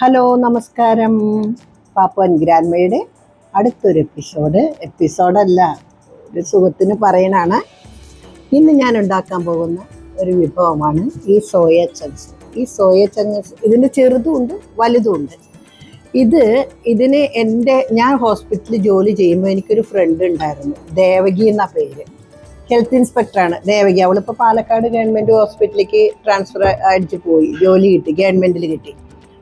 Hello നമസ്കാരം. പാപ്പൻ ഗ്രാൻഡ്മയുടെ അടുത്തൊരു എപ്പിസോഡല്ല, ഒരു സുഹൃത്തിന് പറയണാണ്. ഇന്ന് ഞാൻ ഉണ്ടാക്കാൻ പോകുന്ന ഒരു വിഭവമാണ് ഈ സോയ ചങ്ക്സ്. ഈ സോയ ചങ്ക്സ് ഇതിൻ്റെ ചെറുതുമുണ്ട് വലുതുമുണ്ട്. ഞാൻ ഹോസ്പിറ്റലിൽ ജോലി ചെയ്യുമ്പോൾ എനിക്കൊരു ഫ്രണ്ട് ഉണ്ടായിരുന്നു, ദേവകി എന്ന പേര്. ഹെൽത്ത് ഇൻസ്പെക്ടറാണ് ദേവകി. അവളിപ്പോൾ പാലക്കാട് ഗവൺമെൻറ് ഹോസ്പിറ്റലിലേക്ക് ട്രാൻസ്ഫർ അടിച്ച് പോയി, ജോലി കിട്ടി, ഗവൺമെൻറ്റിൽ കിട്ടി.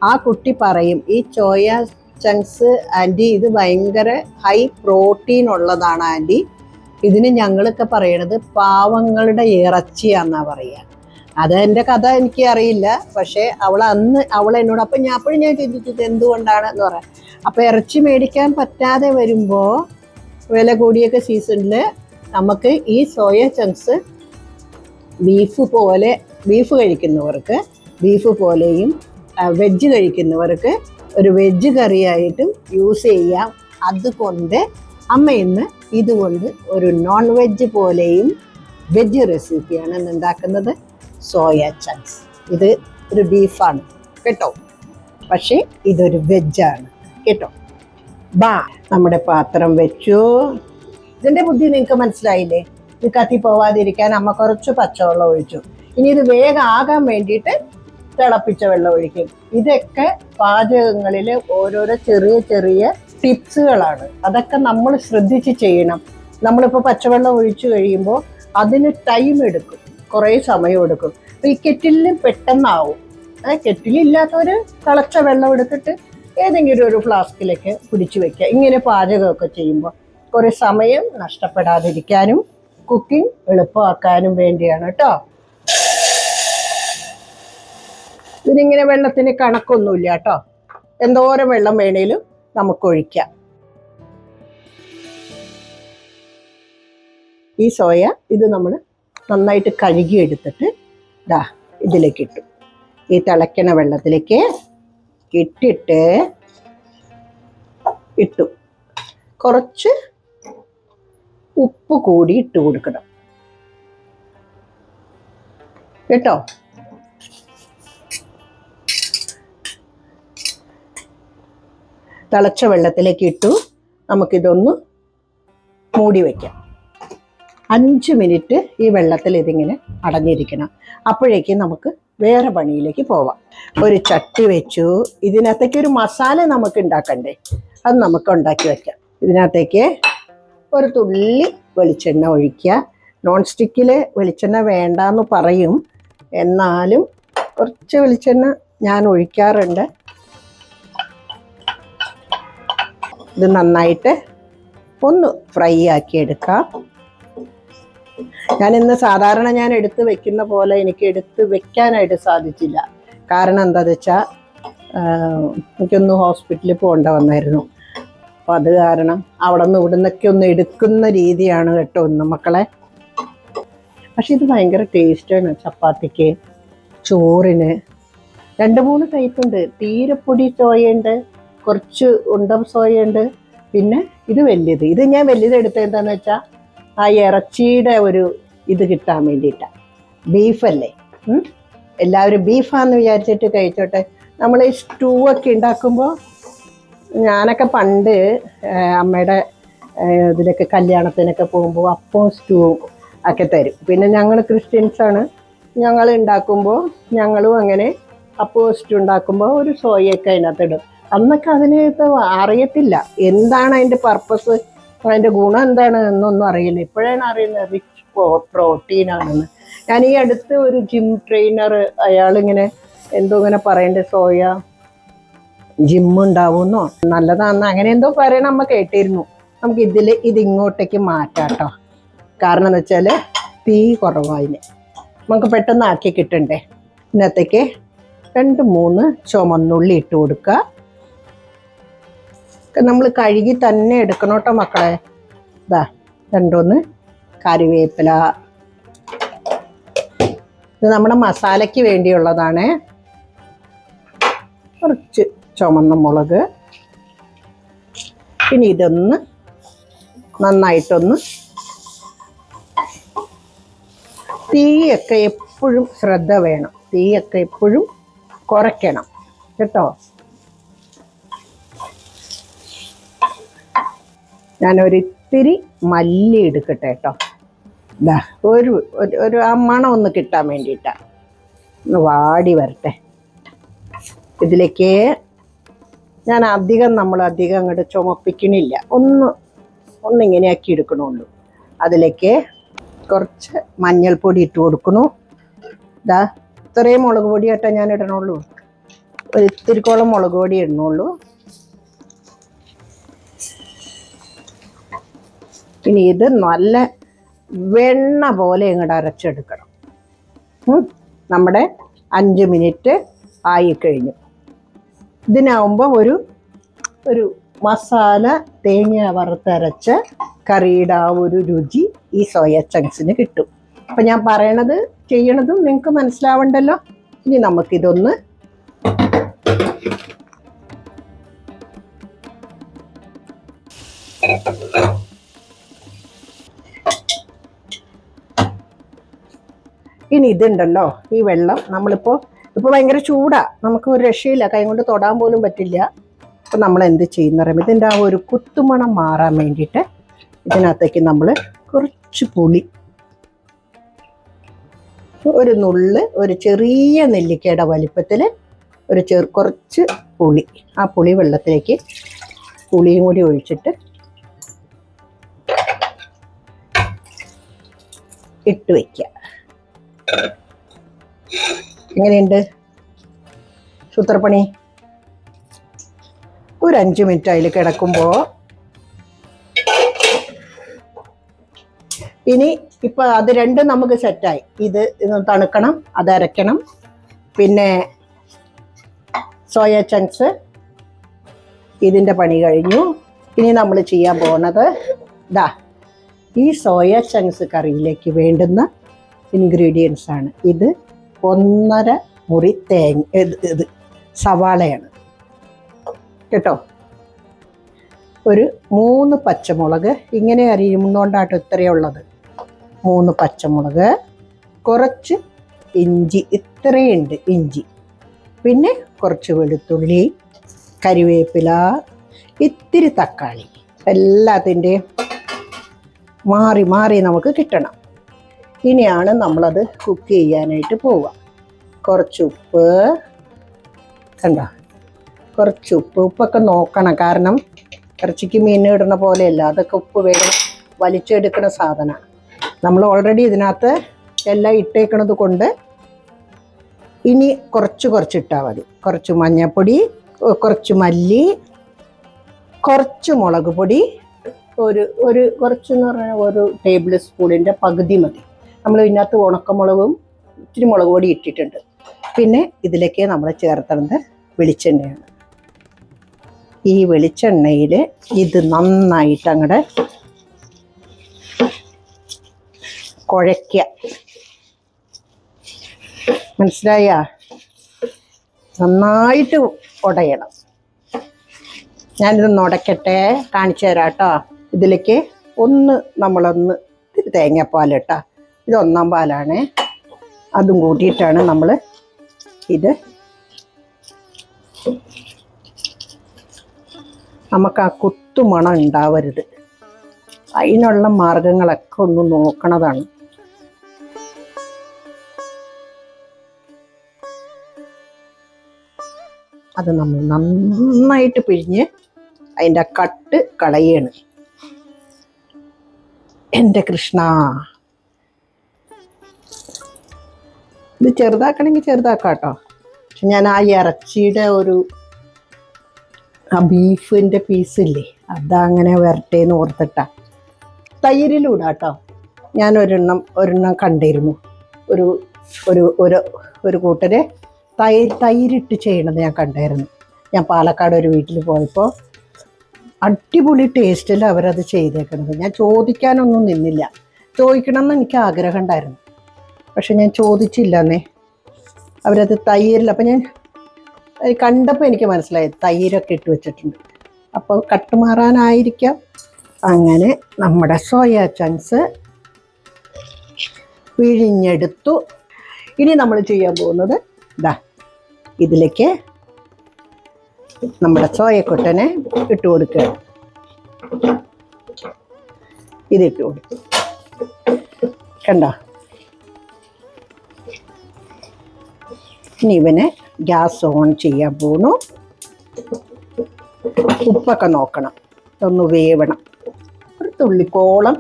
ആ കുട്ടി പറയും, ഈ സോയ ചങ്ക്സ് ആൻറ്റി ഇത് ഭയങ്കര ഹൈ പ്രോട്ടീൻ ഉള്ളതാണ് ആൻറ്റി, ഇതിന് ഞങ്ങളൊക്കെ പറയണത് പാവങ്ങളുടെ ഇറച്ചിയാന്നാ പറയുക. അതെൻ്റെ കഥ എനിക്ക് അറിയില്ല, പക്ഷേ അവൾ എന്നോട് അപ്പോഴും ഞാൻ ചിന്തിച്ചത് എന്തുകൊണ്ടാണ് എന്ന് പറയാം. അപ്പോൾ ഇറച്ചി മേടിക്കാൻ പറ്റാതെ വരുമ്പോൾ വില കൂടിയൊക്കെ സീസണിൽ നമുക്ക് ഈ സോയ ചങ്ക്സ് ബീഫ് കഴിക്കുന്നവർക്ക് ബീഫ് പോലെയും വെജ് കഴിക്കുന്നവർക്ക് ഒരു വെജ് കറിയായിട്ടും യൂസ് ചെയ്യാം. അതുകൊണ്ട് അമ്മ ഇന്ന് ഇതുകൊണ്ട് ഒരു നോൺ വെജ് പോലെയും വെജ് റെസിപ്പിയാണ് ഇന്ന് ഉണ്ടാക്കുന്നത്, സോയ ചങ്ക്സ്. ഇത് ഒരു ബീഫാണ് കേട്ടോ, പക്ഷേ ഇതൊരു വെജാണ് കേട്ടോ. നമ്മുടെ പാത്രം വെച്ചു. ഇതിൻ്റെ ബുദ്ധി നിങ്ങൾക്ക് മനസ്സിലായില്ലേ? ഇത് കത്തി പോവാതിരിക്കാൻ അമ്മ കുറച്ച് പച്ചവെള്ളം ഒഴിച്ചു. ഇനി ഇത് വേഗം ആകാൻ വേണ്ടിയിട്ട് തിളപ്പിച്ച വെള്ളം ഒഴിക്കും. ഇതൊക്കെ പാചകങ്ങളിൽ ഓരോരോ ചെറിയ ചെറിയ ടിപ്സുകളാണ്. അതൊക്കെ നമ്മൾ ശ്രദ്ധിച്ച് ചെയ്യണം. നമ്മളിപ്പോൾ പച്ചവെള്ളം ഒഴിച്ചു കഴിയുമ്പോൾ അതിന് ടൈം എടുക്കും, കുറേ സമയം എടുക്കും. അപ്പോൾ ഈ കെറ്റിലിന് പെട്ടെന്നാവും. കെറ്റിലില്ലാത്തവർ തിളച്ച വെള്ളം എടുത്തിട്ട് ഏതെങ്കിലും ഒരു ഫ്ലാസ്കിലേക്ക് പിടിച്ചു വെക്കുക. ഇങ്ങനെ പാചകമൊക്കെ ചെയ്യുമ്പോൾ കുറേ സമയം നഷ്ടപ്പെടാതിരിക്കാനും കുക്കിംഗ് എളുപ്പമാക്കാനും വേണ്ടിയാണ് കേട്ടോ. ഇതിനിങ്ങനെ വെള്ളത്തിന് കണക്കൊന്നുമില്ല കേട്ടോ, എന്തോരം വെള്ളം വേണേലും നമുക്ക് ഒഴിക്കാം. ഈ സോയ ഇത് നമ്മൾ നന്നായിട്ട് കഴുകി എടുത്തിട്ട് ഇതിലേക്ക് ഇട്ടു. ഈ തിളയ്ക്കണ വെള്ളത്തിലേക്ക് ഇട്ടു. കുറച്ച് ഉപ്പ് കൂടി ഇട്ട് കൊടുക്കണം കേട്ടോ. തിളച്ച വെള്ളത്തിലേക്ക് ഇട്ടു. നമുക്കിതൊന്ന് മൂടി വയ്ക്കാം. 5 മിനിറ്റ് ഈ വെള്ളത്തിൽ ഇതിങ്ങനെ അടഞ്ഞിരിക്കണം. അപ്പോഴേക്കും നമുക്ക് വേറെ പണിയിലേക്ക് പോവാം. ഒരു ചട്ടി വെച്ചു. ഇതിനകത്തേക്ക് ഒരു മസാല നമുക്ക് ഉണ്ടാക്കണ്ടേ, അത് നമുക്ക് ഉണ്ടാക്കി വയ്ക്കാം. ഇതിനകത്തേക്ക് ഒരു തുള്ളി വെളിച്ചെണ്ണ ഒഴിക്കുക. നോൺ സ്റ്റിക്കിൽ വെളിച്ചെണ്ണ വേണ്ടാന്ന് പറയും, എന്നാലും കുറച്ച് വെളിച്ചെണ്ണ ഞാൻ ഒഴിക്കാറുണ്ട്. ഇത് നന്നായിട്ട് ഒന്ന് ഫ്രൈ ആക്കി എടുക്കാം. സാധാരണ ഞാൻ എടുത്ത് വെക്കുന്ന പോലെ എനിക്ക് എടുത്ത് വെക്കാനായിട്ട് സാധിച്ചില്ല. കാരണം എന്താണെന്ന് വെച്ചാൽ എനിക്കൊന്ന് ഹോസ്പിറ്റലിൽ പോകേണ്ട വന്നായിരുന്നു. അപ്പോൾ അത് കാരണം അവിടെ നിന്ന് ഇവിടെ നിന്നൊക്കെ ഒന്ന് എടുക്കുന്ന രീതിയാണ് കേട്ടോ ഒന്ന് മക്കളെ. പക്ഷെ ഇത് ഭയങ്കര ടേസ്റ്റാണ്. ചപ്പാത്തിക്ക്, ചോറിന് 2-3 ടൈപ്പ് ഉണ്ട്. തീരപ്പൊടി സോയുണ്ട്, കുറച്ച് ഉണ്ട സോയുണ്ട്, പിന്നെ ഇത് വലിയത്. ഇത് ഞാൻ വലിയത് എടുത്തത് എന്താണെന്ന് വെച്ചാൽ ആ ഇറച്ചിയുടെ ഒരു ഇത് കിട്ടാൻ വേണ്ടിയിട്ടാണ്. ബീഫല്ലേ, എല്ലാവരും ബീഫാന്ന് വിചാരിച്ചിട്ട് കഴിച്ചോട്ടെ. നമ്മൾ ഈ സ്റ്റൂ ഒക്കെ ഉണ്ടാക്കുമ്പോൾ ഞാനൊക്കെ പണ്ട് അമ്മയുടെ ഇതിലൊക്കെ കല്യാണത്തിനൊക്കെ പോകുമ്പോൾ അപ്പവും സ്റ്റൂവും ഒക്കെ തരും. പിന്നെ ഞങ്ങൾ ക്രിസ്ത്യൻസാണ്, ഞങ്ങൾ ഉണ്ടാക്കുമ്പോൾ ഞങ്ങളും അങ്ങനെ അപ്പവും സ്റ്റൂ ഉണ്ടാക്കുമ്പോൾ ഒരു സോയൊക്കെ അതിനകത്ത് ഇടും. അന്നൊക്കെ അതിനകത്ത് അറിയത്തില്ല എന്താണ് അതിൻ്റെ പർപ്പസ്, അതിൻ്റെ ഗുണം എന്താണ് എന്നൊന്നും അറിയില്ല. ഇപ്പോഴാണ് അറിയുന്നത് റിച്ച് പ്രോട്ടീനാണെന്ന്. ഞാൻ ഈ അടുത്ത് ഒരു ജിം ട്രെയിനർ, അയാളിങ്ങനെ എന്തോ ഇങ്ങനെ പറയണ്ടേ, സോയ ജിമ്മുണ്ടാവുമെന്നോ നല്ലതാണെന്നോ അങ്ങനെ എന്തോ പറയണം അമ്മ കേട്ടിരുന്നു. നമുക്ക് ഇതിങ്ങോട്ടേക്ക് മാറ്റാം കേട്ടോ. കാരണം എന്ന് വെച്ചാൽ തീ കുറവാതിന്, നമുക്ക് പെട്ടെന്ന് ആക്കി കിട്ടണ്ടേ. ഇതിനകത്തേക്ക് 2-3 ചുമന്നുള്ളി ഇട്ട് കൊടുക്കുക. നമ്മൾ കഴുകി തന്നെ എടുക്കണം കേട്ടോ മക്കളെ. 2 കറിവേപ്പില. ഇത് നമ്മുടെ മസാലയ്ക്ക് വേണ്ടിയുള്ളതാണ്. കുറച്ച് ചുമന്ന മുളക്. പിന്നെ ഇതൊന്ന് നന്നായിട്ടൊന്ന് തീയൊക്കെ എപ്പോഴും ശ്രദ്ധ വേണം. തീയൊക്കെ എപ്പോഴും കുറയ്ക്കണം കേട്ടോ. ഞാനൊരിത്തിരി മല്ലി എടുക്കട്ടെ കേട്ടോ. ഇതാ ഒരു ആ മണം ഒന്ന് കിട്ടാൻ വേണ്ടിയിട്ടാണ്. ഒന്ന് വാടി വരട്ടെ. ഇതിലേക്ക് ഞാൻ നമ്മളധികം അങ്ങോട്ട് ചുമപ്പിക്കണില്ല, ഒന്നിങ്ങനെയാക്കി എടുക്കണുള്ളൂ. അതിലേക്ക് കുറച്ച് മഞ്ഞൾപ്പൊടി ഇട്ട് കൊടുക്കണു. ഇതാ ഇത്രയും മുളക് പൊടിയായിട്ടാ ഞാൻ ഇടണുള്ളൂ. ഒരു ഇത്തിരിക്കോളം മുളക് പൊടി ഇടണുള്ളൂ. ഇനി ഇത് നല്ല വെണ്ണ പോലെ ഇങ്ങോട്ട് അരച്ചെടുക്കണം. നമ്മുടെ 5 മിനിറ്റ് ആയിക്കഴിഞ്ഞു. ഇതിനാവുമ്പോൾ ഒരു മസാല തേങ്ങ വറുത്തരച്ച കറിയുടെ ആ ഒരു രുചി ഈ സോയ ചങ്ക്സിന് കിട്ടും. അപ്പം ഞാൻ പറയണത് ചെയ്യണതും നിങ്ങൾക്ക് മനസ്സിലാവണ്ടല്ലോ. ഇനി നമുക്കിതൊന്ന് ഇതുണ്ടല്ലോ, ഈ വെള്ളം ഇപ്പോൾ ഭയങ്കര ചൂടാ, നമുക്ക് ഒരു രക്ഷയില്ല, കൈ കൊണ്ട് തൊടാൻ പോലും പറ്റില്ല. അപ്പം നമ്മൾ എന്ത് ചെയ്യുന്ന പറയുമ്പോൾ ഇതിൻ്റെ ആ ഒരു കുത്തുമണം മാറാൻ വേണ്ടിയിട്ട് ഇതിനകത്തേക്ക് നമ്മൾ കുറച്ച് പുളി, ഒരു നുള്ള്, ഒരു ചെറിയ നെല്ലിക്കയുടെ വലിപ്പത്തിൽ കുറച്ച് പുളി, ആ പുളി വെള്ളത്തിലേക്ക് പുളിയും കൂടി ഒഴിച്ചിട്ട് ഇട്ട് വയ്ക്കുക. എങ്ങനെയുണ്ട് സൂത്രപ്പണി? ഒരു 5 മിനിറ്റ് അതിൽ കിടക്കുമ്പോൾ ഇനി ഇപ്പം അത് രണ്ടും നമുക്ക് സെറ്റായി. ഇത് തണുക്കണം, അത് അരയ്ക്കണം. പിന്നെ സോയ ചങ്ക്സ് ഇതിൻ്റെ പണി കഴിഞ്ഞു. ഇനി നമ്മൾ ചെയ്യാൻ പോകുന്നത് ഈ സോയ ചങ്ക്സ് കറിയിലേക്ക് വേണ്ടുന്ന ഇൻഗ്രീഡിയൻസ് ആണ്. ഇത് 1.5 മുറി ഇത് സവാളയാണ് കേട്ടോ. ഒരു 3 പച്ചമുളക്, ഇങ്ങനെ അരിയുന്നോണ്ടാട്ടോ ഇത്രയുള്ളത്. 3 പച്ചമുളക്, കുറച്ച് ഇഞ്ചി, ഇത്രയുണ്ട് ഇഞ്ചി, പിന്നെ കുറച്ച് വെളുത്തുള്ളി, കരിവേപ്പില, ഇത്തിരി തക്കാളി. എല്ലാത്തിൻ്റെയും മാറി മാറി നമുക്ക് കിട്ടണം. ഇനിയാണ് നമ്മളത് കുക്ക് ചെയ്യാനായിട്ട് പോവുക. കുറച്ച് ഉപ്പ്, കണ്ടോ, കുറച്ച് ഉപ്പൊക്കെ നോക്കണം. കാരണം ഇറച്ചിക്ക് മീൻ ഇടുന്ന പോലെയല്ല, അതൊക്കെ ഉപ്പ് വേഗം വലിച്ചെടുക്കുന്ന സാധനമാണ്. നമ്മൾ ഓൾറെഡി ഇതിനകത്ത് എല്ലാം ഇട്ടേക്കണത് കൊണ്ട് ഇനി കുറച്ചിട്ടാൽ മതി. കുറച്ച് മഞ്ഞൾപ്പൊടി, കുറച്ച് മല്ലി, കുറച്ച് മുളക് പൊടി, കുറച്ചെന്ന് പറഞ്ഞാൽ 1 ടേബിൾ സ്പൂണിൻ്റെ പകുതി മതി. നമ്മൾ ഇതിനകത്ത് ഉണക്കമുളകും ഇത്തിരി മുളക് പൊടി ഇട്ടിട്ടുണ്ട്. പിന്നെ ഇതിലേക്ക് നമ്മൾ ചേർത്തേണ്ടത് വെളിച്ചെണ്ണയാണ്. ഈ വെളിച്ചെണ്ണയിൽ ഇത് നന്നായിട്ട് അങ്ങോട്ട് കുഴയ്ക്കുക. മനസ്സിലായ? നന്നായിട്ട് ഉടയണം. ഞാനിതൊന്ന് ഉടയ്ക്കട്ടെ, കാണിച്ചു തരാം കേട്ടോ. ഇതിലേക്ക് നമ്മളൊന്ന് തേങ്ങാപ്പാലിട്ടാ, ഇത് 1-ാം പാലാണ്. അതും കൂട്ടിയിട്ടാണ് നമ്മൾ ഇത്, നമുക്ക് ആ കുത്തുമണം ഉണ്ടാവരുത്. അതിനുള്ള മാർഗങ്ങളൊക്കെ ഒന്ന് നോക്കണതാണ്. അത് നമ്മൾ നന്നായിട്ട് പിഴിഞ്ഞ് അതിൻ്റെ കട്ട് കളയാണ്. എൻ്റെ കൃഷ്ണ, ഇത് ചെറുതാക്കണമെങ്കിൽ ചെറുതാക്കാം കേട്ടോ. പക്ഷെ ഞാൻ ആ ഇറച്ചിയുടെ ആ ബീഫിൻ്റെ പീസില്ലേ, അതങ്ങനെ വരട്ടേന്ന് ഓർത്തിട്ടാ. തൈരിലൂടെ കേട്ടോ. ഞാൻ ഒരെണ്ണം കണ്ടിരുന്നു. ഒരു കൂട്ടര് തൈരിട്ട് ചെയ്യണത് ഞാൻ കണ്ടായിരുന്നു. ഞാൻ പാലക്കാട് ഒരു വീട്ടിൽ പോയപ്പോൾ അടിപൊളി ടേസ്റ്റിൽ അവരത് ചെയ്തേക്കണത്. ഞാൻ ചോദിക്കാനൊന്നും നിന്നില്ല. ചോദിക്കണമെന്ന് എനിക്ക് ആഗ്രഹം ഉണ്ടായിരുന്നു, പക്ഷെ ഞാൻ ചോദിച്ചില്ലെന്നേ. അവരത് തൈരിൽ, അപ്പം ഞാൻ കണ്ടപ്പോൾ എനിക്ക് മനസ്സിലായി തൈരൊക്കെ ഇട്ട് വെച്ചിട്ടുണ്ട്. അപ്പോൾ കട്ടുമാറാനായിരിക്കാം. അങ്ങനെ നമ്മുടെ സോയ ചങ്ക്സ് പിഴിഞ്ഞെടുത്തു. ഇനി നമ്മൾ ചെയ്യാൻ പോകുന്നത് ഇതിലേക്ക് നമ്മുടെ സോയക്കൊട്ടനെ ഇട്ട് കൊടുക്കുക. ഇതിട്ട് കൊടുത്തു. കണ്ടോ? ഇനി ഇവനെ ഗ്യാസ് ഓൺ ചെയ്യാൻ പോണു. ഉപ്പൊക്കെ നോക്കണം, ഒന്ന് വേവണം. ഒരു തുള്ളിക്കോളം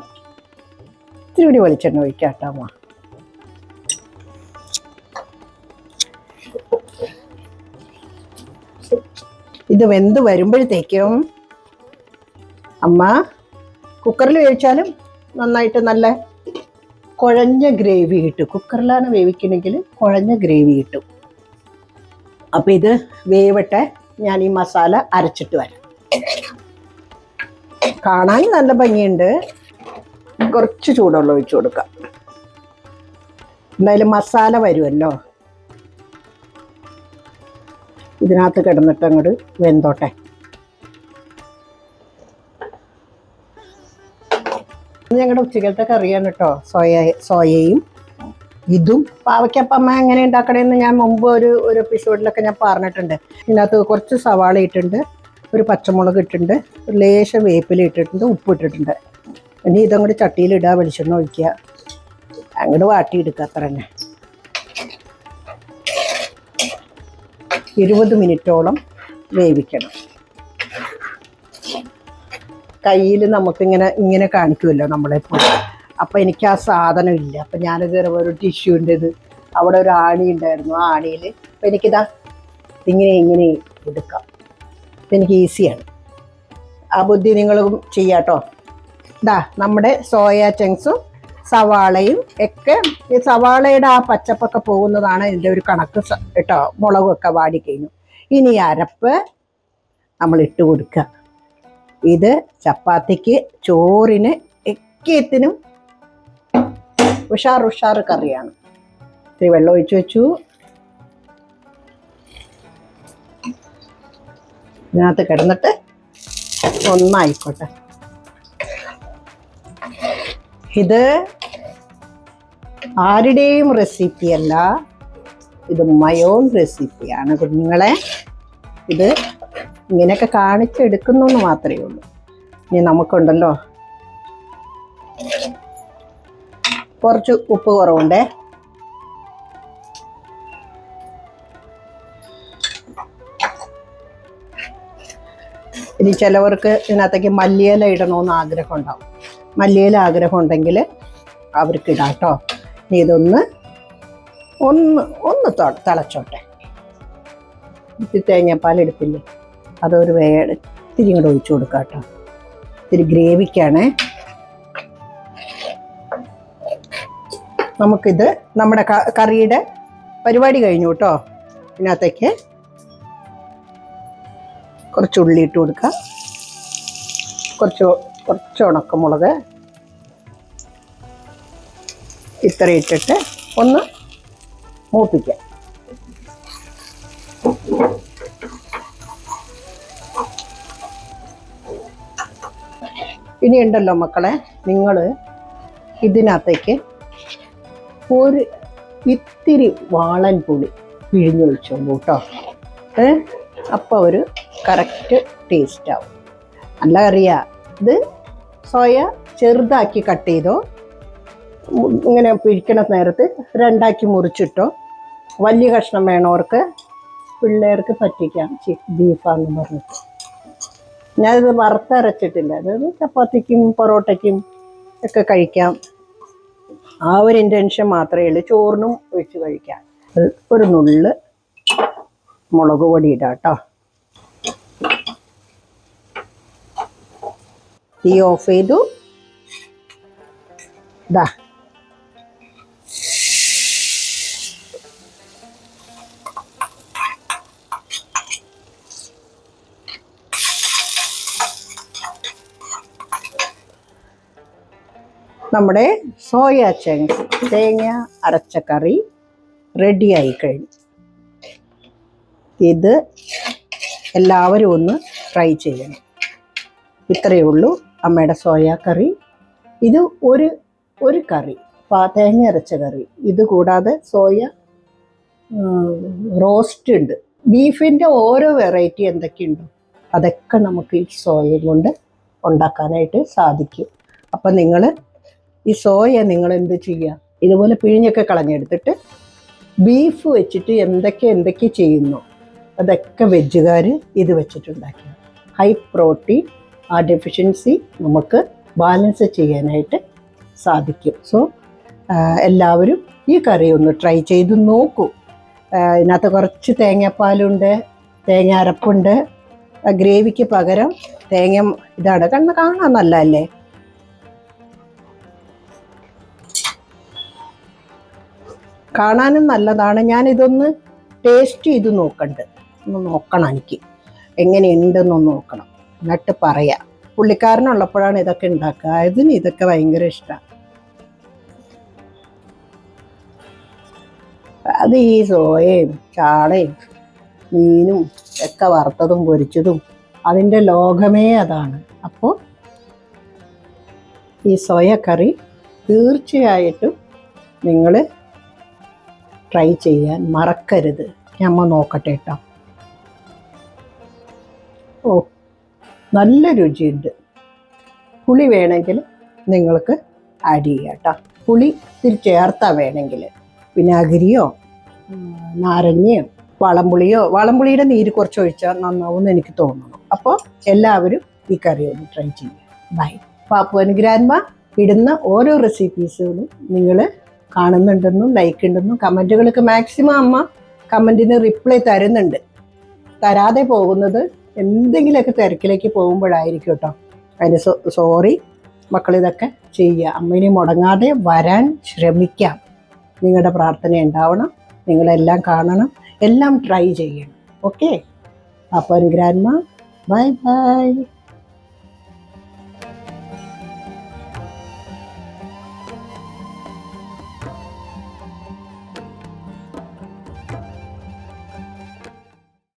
ഇത്തിരി കൂടി വെളിച്ചെണ്ണ ഒഴിക്കാട്ടാമോ. ഇത് വെന്ത് വരുമ്പോഴത്തേക്കും അമ്മ കുക്കറിൽ വേവിച്ചാലും നന്നായിട്ട് നല്ല കുഴഞ്ഞ ഗ്രേവി കിട്ടും. കുക്കറിലാണ് വേവിക്കണമെങ്കിൽ കുഴഞ്ഞ ഗ്രേവി കിട്ടും. അപ്പോൾ ഇത് വേവട്ടെ, ഞാൻ ഈ മസാല അരച്ചിട്ട് വരാം. കാണാൻ നല്ല ഭംഗിയുണ്ട്. കുറച്ച് ചൂടുവെള്ളം ഒഴിച്ചു കൊടുക്കാം. എന്തായാലും മസാല വരുമല്ലോ. ഇതിനകത്ത് കിടന്നിട്ട് അങ്ങോട്ട് വെന്തോട്ടെ. ഞങ്ങളുടെ ഉച്ചക്കലത്തെ കറിയാണ് കേട്ടോ. സോയയും ഇതും പാവയ്ക്കപ്പമ്മ എങ്ങനെ ഉണ്ടാക്കണമെന്ന് ഞാൻ മുമ്പ് ഒരു എപ്പിസോഡിലൊക്കെ ഞാൻ പറഞ്ഞിട്ടുണ്ട്. ഇതിനകത്ത് കുറച്ച് സവാള ഇട്ടിട്ടുണ്ട്, ഒരു പച്ചമുളക് ഇട്ടിട്ടുണ്ട്, ഒരു ലേശം വേപ്പില ഇട്ടിട്ടുണ്ട്, ഉപ്പ് ഇട്ടിട്ടുണ്ട്. ഇനി ഇതങ്ങോട്ട് ചട്ടിയിലിടുക, വെളിച്ചെണ്ണ ഒഴിക്കുക, അങ്ങോട്ട് വാട്ടിയെടുക്കുക. അത്ര തന്നെ. 20 മിനിറ്റോളം വേവിക്കണം. കയ്യിൽ നമുക്കിങ്ങനെ കാണിക്കുമല്ലോ നമ്മളെപ്പോൾ. അപ്പം എനിക്ക് ആ സാധനം ഇല്ല. അപ്പം ഞാനത് ഒരു ടിഷ്യൂൻ്റെ ഇത് അവിടെ ഒരു ആണി ഉണ്ടായിരുന്നു. ആ ആണിയിൽ അപ്പം എനിക്കിതാ ഇങ്ങനെ എടുക്കാം. അപ്പം എനിക്ക് ഈസിയാണ്. ആ ബുദ്ധി നിങ്ങളും ചെയ്യാട്ടോ. ഇതാ നമ്മുടെ സോയ ചങ്ക്സും സവാളയും ഒക്കെ. ഈ സവാളയുടെ ആ പച്ചപ്പൊക്കെ പോകുന്നതാണ് ഇതിൻ്റെ ഒരു കണക്ക് കേട്ടോ. മുളകൊക്കെ വാടിക്കഴിഞ്ഞു. ഇനി അരപ്പ് നമ്മൾ ഇട്ട് കൊടുക്കുക. ഇത് ചപ്പാത്തിക്ക്, ചോറിന്, എക്കത്തിനും ഉഷാർ കറിയാണ്. ഇത്തിരി വെള്ളം ഒഴിച്ചു വെച്ചു. ഇതിനകത്ത് കിടന്നിട്ട് ഒന്നായിക്കോട്ടെ. ഇത് ആരുടെയും റെസിപ്പിയല്ല, ഇത് മയോൺ റെസിപ്പിയാണ് കുഞ്ഞുങ്ങളെ. ഇത് ഇങ്ങനെയൊക്കെ കാണിച്ചെടുക്കുന്നു എന്ന് മാത്രമേ ഉള്ളൂ. ഇനി നമുക്കുണ്ടല്ലോ കുറച്ച് ഉപ്പ് കുറവുണ്ടേ. ഇനി ചിലവർക്ക് ഇതിനകത്തേക്ക് മല്ലിയില ഇടണമെന്ന് ആഗ്രഹം ഉണ്ടാവും. മല്ലിയില ആഗ്രഹം ഉണ്ടെങ്കിൽ അവർക്ക് ഇടാം കേട്ടോ. ഇനി ഇതൊന്ന് തിളച്ചോട്ടെ. ഇത്തിരി തേങ്ങാപ്പാൽ എടുത്തില്ലേ, അതൊരു ഇത്തിരി ഇങ്ങോട്ട് ഒഴിച്ചു കൊടുക്കാം കേട്ടോ. ഇത്തിരി ഗ്രേവിക്കാണേ. നമുക്കിത് നമ്മുടെ കറിയുടെ പരിപാടി കഴിഞ്ഞു കേട്ടോ. ഇതിനകത്തേക്ക് കുറച്ച് ഉള്ളി ഇട്ട് കൊടുക്കാം, കുറച്ച് ഉണക്കമുളക് ഇത്ര ഇട്ടിട്ട് ഒന്ന് മൂപ്പിക്കാം. ഇനി ഉണ്ടല്ലോ മക്കളെ, നിങ്ങൾ ഇതിനകത്തേക്ക് ഒരു ഇത്തിരി വാളൻ പുളി പിഴിഞ്ഞൊഴിച്ചോളൂ കേട്ടോ. അപ്പോൾ ഒരു കറക്റ്റ് ടേസ്റ്റ് ആവും. നല്ല കറിയാ ഇത്. സോയ ചെറുതാക്കി കട്ട് ചെയ്തോ, ഇങ്ങനെ പിഴിക്കണ നേരത്ത് രണ്ടാക്കി മുറിച്ചിട്ടോ. വലിയ കഷ്ണം വേണവർക്ക് പിള്ളേർക്ക് പറ്റിക്കാം. ബീഫാന്ന് പറഞ്ഞിട്ട് ഞാനിത് വറുത്തരച്ചിട്ടില്ല. അതായത് ചപ്പാത്തിക്കും പൊറോട്ടയ്ക്കും ഒക്കെ കഴിക്കാം. ആ ഒരു ഇൻറ്റൻഷൻ മാത്രമേ ഉള്ളൂ. ചോറിനും ഒഴിച്ച് കഴിക്കാം. ഒരു നുള്ള് മുളക് പൊടി ഇടാം കേട്ടോ. തീ ഓഫ് ചെയ്തു. ഇതാ നമ്മുടെ സോയ ചങ്ക്സ് തേങ്ങ അരച്ച കറി റെഡിയായി കഴിഞ്ഞു. ഇത് എല്ലാവരും ഒന്ന് ട്രൈ ചെയ്യണം. ഇത്രയേ ഉള്ളൂ അമ്മയുടെ സോയ കറി. ഇത് ഒരു കറി, തേങ്ങ അരച്ച കറി. ഇത് കൂടാതെ സോയ റോസ്റ്റ് ഉണ്ട്. ബീഫിൻ്റെ ഓരോ വെറൈറ്റി എന്തൊക്കെയുണ്ടോ അതൊക്കെ നമുക്ക് ഈ സോയ കൊണ്ട് ഉണ്ടാക്കാനായിട്ട് സാധിക്കും. അപ്പം നിങ്ങൾ ഈ സോയ നിങ്ങൾ എന്ത് ചെയ്യുക, ഇതുപോലെ പിഴിഞ്ഞൊക്കെ കളഞ്ഞെടുത്തിട്ട് ബീഫ് വെച്ചിട്ട് എന്തൊക്കെ ചെയ്യുന്നു അതൊക്കെ വെജുകാർ ഇത് വെച്ചിട്ടുണ്ടാക്കി. ഹൈ പ്രോട്ടീൻ ആ ഡെഫിഷ്യൻസി നമുക്ക് ബാലൻസ് ചെയ്യാനായിട്ട് സാധിക്കും. സോ എല്ലാവരും ഈ കറി ഒന്ന് ട്രൈ ചെയ്ത് നോക്കൂ. ഇതിനകത്ത് കുറച്ച് തേങ്ങാപ്പാലുണ്ട്, തേങ്ങ അരപ്പുണ്ട്. ഗ്രേവിക്ക് പകരം തേങ്ങ ഇതാണ്. കാണാൻ നല്ലതല്ലേ? കാണാനും നല്ലതാണ്. ഞാനിതൊന്ന് ടേസ്റ്റ് ചെയ്ത് ഒന്ന് നോക്കണം, എനിക്ക് എങ്ങനെയുണ്ടെന്നൊന്ന് നോക്കണം, എന്നിട്ട് പറയാം. പുള്ളിക്കാരനുള്ളപ്പോഴാണ് ഇതൊക്കെ ഉണ്ടാക്കുക. ഇതിന് ഇതൊക്കെ ഭയങ്കര ഇഷ്ടമാണ്. അത് ഈ സോയയും ചാളയും മീനും ഒക്കെ വറുത്തതും പൊരിച്ചതും അതിൻ്റെ ലോകമേ അതാണ്. അപ്പോൾ ഈ സോയ കറി തീർച്ചയായിട്ടും നിങ്ങൾ ട്രൈ ചെയ്യാൻ മറക്കരുത്. ഞമ്മ നോക്കട്ടെ കേട്ടോ. ഓ, നല്ല രുചിയുണ്ട്. പുളി വേണമെങ്കിൽ നിങ്ങൾക്ക് ആഡ് ചെയ്യാം കേട്ടോ. പുളി ഇത്തിരി ചേർത്താ വേണമെങ്കിൽ വിനാഗിരിയോ നാരങ്ങയോ വാളംപുളിയുടെ നീര് കുറച്ച് ഒഴിച്ചാൽ നന്നാവുമെന്ന് എനിക്ക് തോന്നുന്നു. അപ്പോൾ എല്ലാവരും ഈ കറി ഒന്ന് ട്രൈ ചെയ്യും. ബൈ. പാപ്പുവൻ ഗ്രാൻഡ്മ ഇടുന്ന ഓരോ റെസിപ്പീസുകളും നിങ്ങൾ കാണുന്നുണ്ടെന്നും ലൈക്ക് ഉണ്ടെന്നും കമൻറ്റുകൾക്ക് മാക്സിമം അമ്മ കമൻറ്റിന് റിപ്ലൈ തരുന്നുണ്ട്. തരാതെ പോകുന്നത് എന്തെങ്കിലുമൊക്കെ തിരക്കിലേക്ക് പോകുമ്പോഴായിരിക്കും കേട്ടോ. അതിന് സോറി. മക്കളിതൊക്കെ ചെയ്യുക. അമ്മേനെ മുടങ്ങാതെ വരാൻ ശ്രമിക്കാം. നിങ്ങളുടെ പ്രാർത്ഥന ഉണ്ടാവണം. നിങ്ങളെല്ലാം കാണണം, എല്ലാം ട്രൈ ചെയ്യണം. ഓക്കെ. അപ്പോൾ ഗ്രാൻഡ്മ ബൈ ബൈ.